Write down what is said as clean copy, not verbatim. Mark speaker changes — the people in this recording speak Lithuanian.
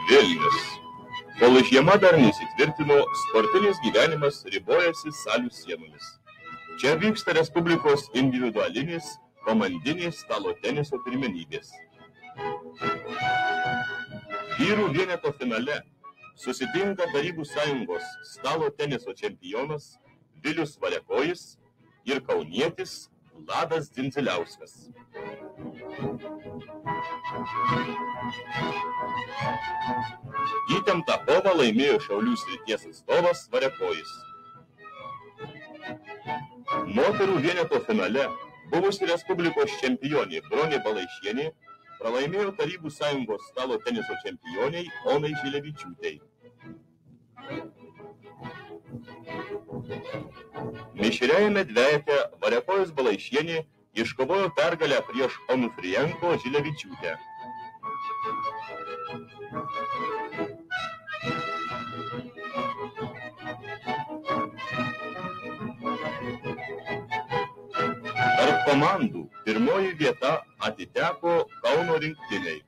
Speaker 1: Vilnius. Kol žiema dar nesitvirtino, sportinis gyvenimas ribojasi salių sienomis. Čia vyksta Respublikos individualinis komandinės stalo teniso pirmenybės. Vyrų vieneto finale susitinka Tarybų Sąjungos stalo teniso čempionas Vilius Variakojis ir kaunietis Vladas Dzindziliauskas. Įtemptą kovą laimėjo Šiaulių srities atstovas Variakojis. Moterų vieneto finale buvusi Respublikos čempionė Bronė Balaišienė pralaimėjo Tarybų Sąjungos stalo teniso čempioniai Onai Žilevičiūtei. Mišriajame dvejete Variakojis Balaišienė iškovojo pergalę prieš Onufrienko Žilevičiūtę. Tarp komandų pirmoji vieta atiteko Kauno rinktinei.